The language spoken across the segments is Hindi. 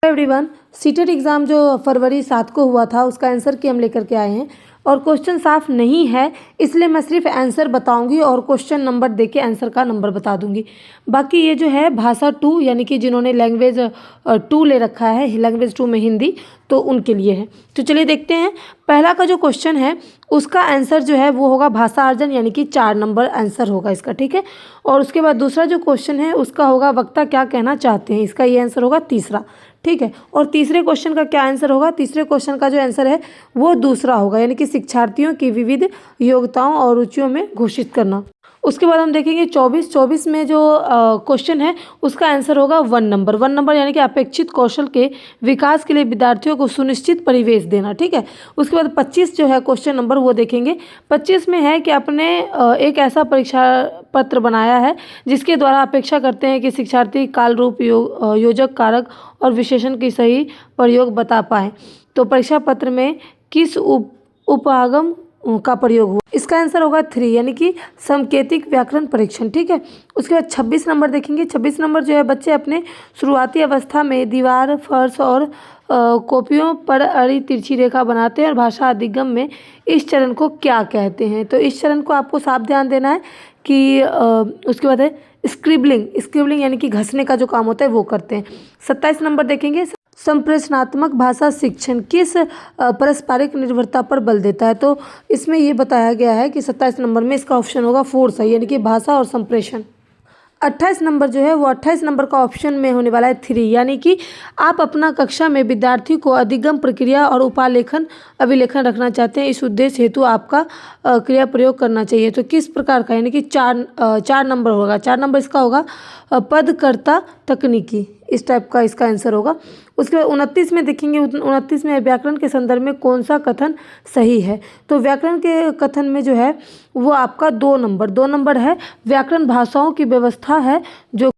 एवरीवन, सीटेट एग्ज़ाम जो फरवरी 7 को हुआ था उसका आंसर की हम लेकर के आए हैं और क्वेश्चन साफ नहीं है, इसलिए मैं सिर्फ आंसर बताऊंगी और क्वेश्चन नंबर देके आंसर का नंबर बता दूंगी। बाकी ये जो है भाषा 2 यानी कि जिन्होंने लैंग्वेज 2 ले रखा है, लैंग्वेज 2 में हिंदी, तो उनके लिए है। तो चलिए देखते हैं। पहला का जो क्वेश्चन है उसका आंसर जो है वो होगा भाषा अर्जन, यानी कि 4 नंबर आंसर होगा इसका, ठीक है। और उसके बाद दूसरा जो क्वेश्चन है उसका होगा वक्ता क्या कहना चाहते हैं, इसका ये आंसर होगा तीसरा, ठीक है। और तीसरे क्वेश्चन का क्या आंसर होगा, तीसरे क्वेश्चन का जो आंसर है वो दूसरा होगा, यानी कि शिक्षार्थियों की विविध योग्यताओं और रुचियों में घोषित करना। उसके बाद हम देखेंगे 24 में जो क्वेश्चन है उसका आंसर होगा 1 नंबर यानी कि अपेक्षित कौशल के विकास के लिए विद्यार्थियों को सुनिश्चित परिवेश देना, ठीक है। उसके बाद 25 जो है क्वेश्चन नंबर वो देखेंगे। 25 में है कि आपने एक ऐसा परीक्षा पत्र बनाया है जिसके द्वारा अपेक्षा करते हैं कि शिक्षार्थी काल रूप योजक कारक और विशेषण की सही प्रयोग बता पाए। तो परीक्षा पत्र में किस उपागम का प्रयोग हुआ, इसका आंसर होगा 3 यानी कि संकेतिक व्याकरण परीक्षण, ठीक है। उसके बाद 26 नंबर देखेंगे। 26 नंबर जो है बच्चे अपने शुरुआती अवस्था में दीवार, फर्श और कॉपियों पर अड़ी तिरछी रेखा बनाते हैं और भाषा अधिगम में इस चरण को क्या कहते हैं। तो इस चरण को आपको साफ ध्यान देना है कि उसके बाद है स्क्रिबलिंग यानी कि घसने का जो काम होता है वो करते हैं। 27 नंबर देखेंगे। संप्रेषणात्मक भाषा शिक्षण किस पारस्परिक निर्भरता पर बल देता है, तो इसमें ये बताया गया है कि 27 नंबर में इसका ऑप्शन होगा 4 सही, यानी कि भाषा और संप्रेषण। 28 नंबर जो है वो 28 नंबर का ऑप्शन में होने वाला है 3, यानी कि आप अपना कक्षा में विद्यार्थी को अधिगम प्रक्रिया और उपालेखन अभिलेखन रखना चाहते हैं। इस उद्देश्य हेतु आपका क्रिया प्रयोग करना चाहिए। तो किस प्रकार का, यानी कि 4 नंबर होगा। 4 नंबर इसका होगा पदकर्ता तकनीकी, इस टाइप का इसका आंसर होगा। उसके बाद 29 में देखेंगे। 29 में व्याकरण के संदर्भ में कौन सा कथन सही है, तो व्याकरण के कथन में जो है वो आपका 2 नंबर है। व्याकरण भाषाओं की व्यवस्था है जो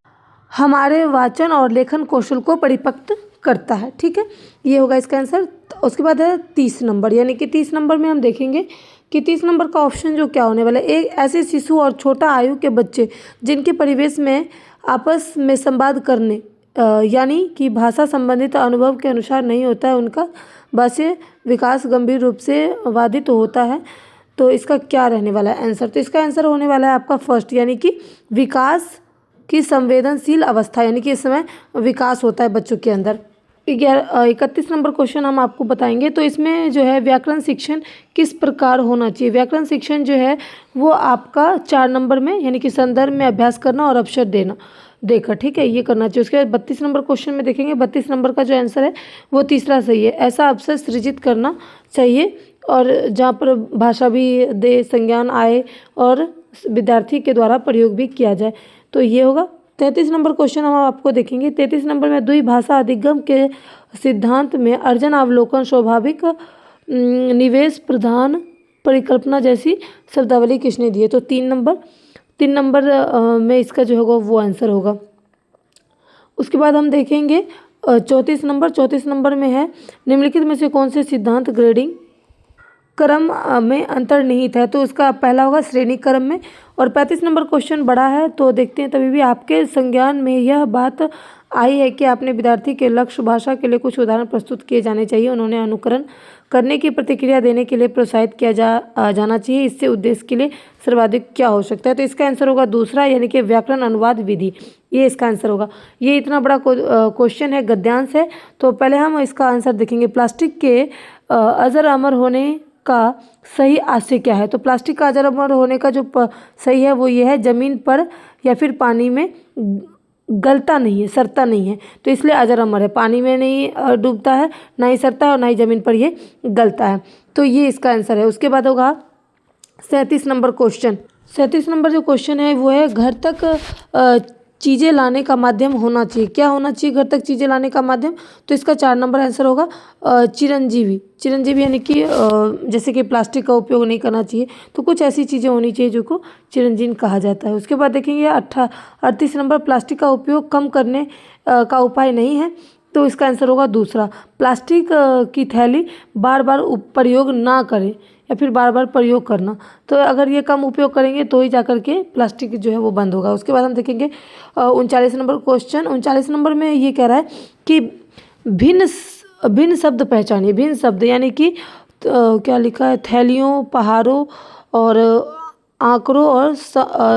हमारे वाचन और लेखन कौशल को परिपक्व करता है, ठीक है। ये होगा इसका आंसर। उसके बाद है 30 नंबर, यानी कि 30 नंबर में हम देखेंगे कि 30 नंबर का ऑप्शन जो क्या होने वाला है, एक ऐसे शिशु और छोटा आयु के बच्चे जिनके परिवेश में आपस में संवाद करने यानी कि भाषा संबंधित अनुभव के अनुसार नहीं होता है, उनका भाषा विकास गंभीर रूप से बाधित होता है। तो इसका क्या रहने वाला है आंसर, तो इसका आंसर होने वाला है आपका फर्स्ट, यानी कि विकास की संवेदनशील अवस्था, यानी कि इस समय विकास होता है बच्चों के अंदर। 31 नंबर क्वेश्चन हम आपको बताएंगे। तो इसमें जो है व्याकरण शिक्षण किस प्रकार होना चाहिए। व्याकरण शिक्षण जो है वो आपका 4 नंबर में, यानी कि संदर्भ में अभ्यास करना और अवसर देकर, ठीक है, ये करना चाहिए। उसके बाद 32 नंबर क्वेश्चन में देखेंगे। 32 नंबर का जो आंसर है वो तीसरा सही है। ऐसा अवसर सृजित करना चाहिए और जहाँ पर भाषा भी दे, संज्ञान आए और विद्यार्थी के द्वारा प्रयोग भी किया जाए, तो ये होगा। 33 नंबर क्वेश्चन हम आपको देखेंगे। 33 नंबर में द्विभाषा अधिगम के सिद्धांत में अर्जन अवलोकन स्वाभाविक निवेश प्रधान परिकल्पना जैसी शब्दावली किसने दी है, तो 3 नंबर में इसका जो होगा वो आंसर होगा। उसके बाद हम देखेंगे 34 नंबर में है निम्नलिखित में से कौन से सिद्धांत ग्रेडिंग क्रम में अंतर्निहित है, तो इसका पहला होगा श्रेणी क्रम में। और 35 नंबर क्वेश्चन बड़ा है, तो देखते हैं। तभी भी आपके संज्ञान में यह बात आई है कि आपने विद्यार्थी के लक्ष्य भाषा के लिए कुछ उदाहरण प्रस्तुत किए जाने चाहिए, उन्होंने अनुकरण करने की प्रतिक्रिया देने के लिए प्रोत्साहित किया जाना चाहिए। इससे उद्देश्य के लिए सर्वाधिक क्या हो सकता है, तो इसका आंसर होगा दूसरा, यानी कि व्याकरण अनुवाद विधि, ये इसका आंसर होगा। ये इतना बड़ा क्वेश्चन है, गद्यांश है, तो पहले हम इसका आंसर देखेंगे। प्लास्टिक के अजर अमर होने का सही आशय क्या है, तो प्लास्टिक का अजर अमर होने का जो सही है वो ये है, जमीन पर या फिर पानी में गलता नहीं है, सड़ता नहीं है, तो इसलिए अजर अमर है। पानी में नहीं डूबता है, ना ही सड़ता है और ना ही जमीन पर ये गलता है, तो ये इसका आंसर है। उसके बाद होगा 37 नंबर क्वेश्चन। 37 नंबर जो क्वेश्चन है वो है घर तक चीज़ें लाने का माध्यम होना चाहिए। क्या होना चाहिए घर तक चीज़ें लाने का माध्यम, तो इसका 4 नंबर आंसर होगा चिरंजीवी, यानी कि जैसे कि प्लास्टिक का उपयोग नहीं करना चाहिए, तो कुछ ऐसी चीज़ें होनी चाहिए जो को चिरंजीव कहा जाता है। उसके बाद देखेंगे 38 नंबर, प्लास्टिक का उपयोग कम करने का उपाय नहीं है, तो इसका आंसर होगा दूसरा, प्लास्टिक की थैली बार बार प्रयोग ना करें या फिर बार बार प्रयोग करना, तो अगर ये कम उपयोग करेंगे तो ही जाकर के प्लास्टिक जो है वो बंद होगा। उसके बाद हम देखेंगे 39 नंबर क्वेश्चन। 39 नंबर में ये कह रहा है कि भिन्न शब्द पहचानिए। भिन्न शब्द यानी कि क्या लिखा है, थैलियों, पहाड़ों और आंकड़ों और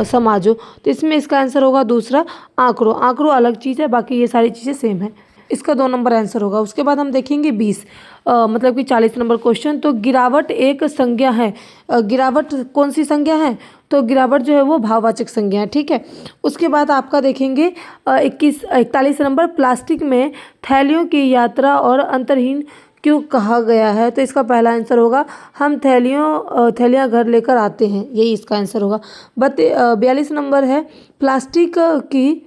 समाजों। तो इसमें इसका आंसर होगा दूसरा आंकड़ों। आंकड़ों अलग चीज़ है, बाकी ये सारी चीज़ें सेम है। इसका 2 नंबर आंसर होगा। उसके बाद हम देखेंगे 20 मतलब कि 40 नंबर क्वेश्चन। तो गिरावट एक संज्ञा है। गिरावट कौन सी संज्ञा है? तो गिरावट जो है वो भाववाचक संज्ञा है, ठीक है। उसके बाद आपका देखेंगे 41 नंबर, प्लास्टिक में थैलियों की यात्रा और अंतरहीन क्यों कहा गया है? तो इसका पहला आंसर होगा हम थैलियाँ घर लेकर आते हैं, यही इसका आंसर होगा। 42 नंबर है, प्लास्टिक की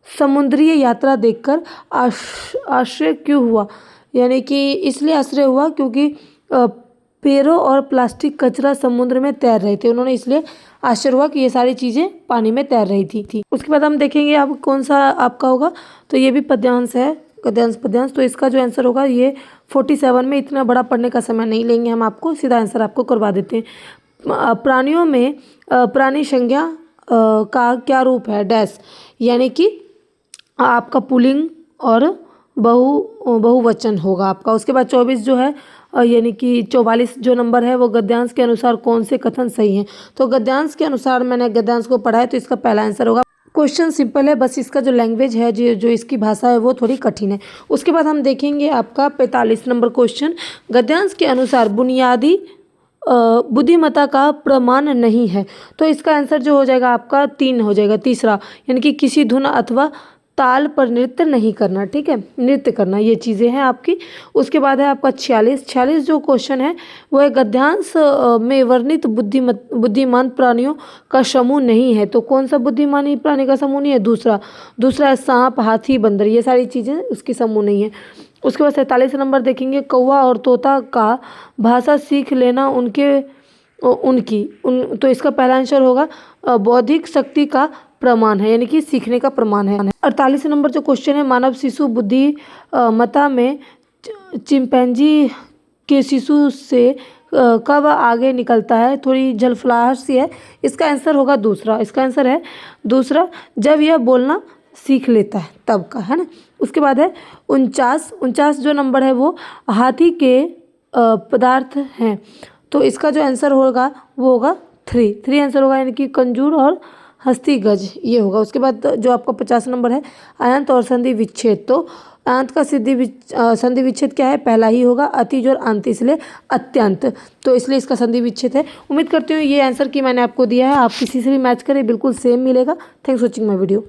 समुद्रीय यात्रा देखकर आश्चर्य क्यों हुआ? यानी कि इसलिए आश्चर्य हुआ क्योंकि पैरों और प्लास्टिक कचरा समुद्र में तैर रहे थे, उन्होंने इसलिए आश्चर्य हुआ कि ये सारी चीज़ें पानी में तैर रही थी। उसके बाद हम देखेंगे अब कौन सा आपका होगा। तो ये भी पद्यांश है, पद्यांश। तो इसका जो आंसर होगा ये 47 में। इतना बड़ा पढ़ने का समय नहीं लेंगे हम, आपको सीधा आंसर आपको करवा देते हैं। प्राणियों में प्राणी संज्ञा का क्या रूप है? डैश, यानी कि आपका पुल्लिंग और बहुवचन होगा आपका। उसके बाद 24 जो है यानी कि 44 जो नंबर है वो गद्यांश के अनुसार कौन से कथन सही हैं? तो गद्यांश के अनुसार मैंने गद्यांश को पढ़ा है, तो इसका पहला आंसर होगा। क्वेश्चन सिंपल है, बस इसका जो लैंग्वेज है, जो इसकी भाषा है वो थोड़ी कठिन है। उसके बाद हम देखेंगे आपका 45 नंबर क्वेश्चन। गद्यांश के अनुसार बुनियादी बुद्धिमत्ता का प्रमाण नहीं है। तो इसका आंसर जो हो जाएगा आपका 3 हो जाएगा, तीसरा, यानी कि किसी धुन अथवा ताल पर नृत्य नहीं करना, ठीक है, नृत्य करना, ये चीज़ें हैं आपकी। उसके बाद है आपका 46 जो क्वेश्चन है वो है गद्यांश में वर्णित बुद्धिमान प्राणियों का समूह नहीं है। तो कौन सा बुद्धिमानी प्राणी का समूह नहीं है? दूसरा है सांप, हाथी, बंदर, ये सारी चीज़ें उसकी समूह नहीं है। उसके बाद 47 नंबर देखेंगे, कौवा और तोता का भाषा सीख लेना तो इसका पहला आंसर होगा बौद्धिक शक्ति का प्रमाण है, यानी कि सीखने का प्रमाण है। 48 नंबर जो क्वेश्चन है, मानव शिशु बुद्धिमत्ता में चिंपैंजी के शिशु से कब आगे निकलता है? थोड़ी झलफलाहट सी है। इसका आंसर होगा दूसरा। इसका आंसर है दूसरा, जब यह बोलना सीख लेता है तब का, है ना। उसके बाद है 49 जो नंबर है वो हाथी के पदार्थ हैं। तो इसका जो आंसर होगा वो होगा 3 आंसर होगा, यानी कि कंजूर और हस्ती गज, ये होगा। उसके बाद जो आपका 50 नंबर है, अयंत और संधि विच्छेद। तो अयंत का संधि विच्छेद क्या है? पहला ही होगा, अतिज और अंत, इसलिए अत्यंत, तो इसलिए इसका संधि विच्छेद है। उम्मीद करती हूँ ये आंसर की मैंने आपको दिया है, आप किसी से भी मैच करें बिल्कुल सेम मिलेगा। Thanks for watching my video.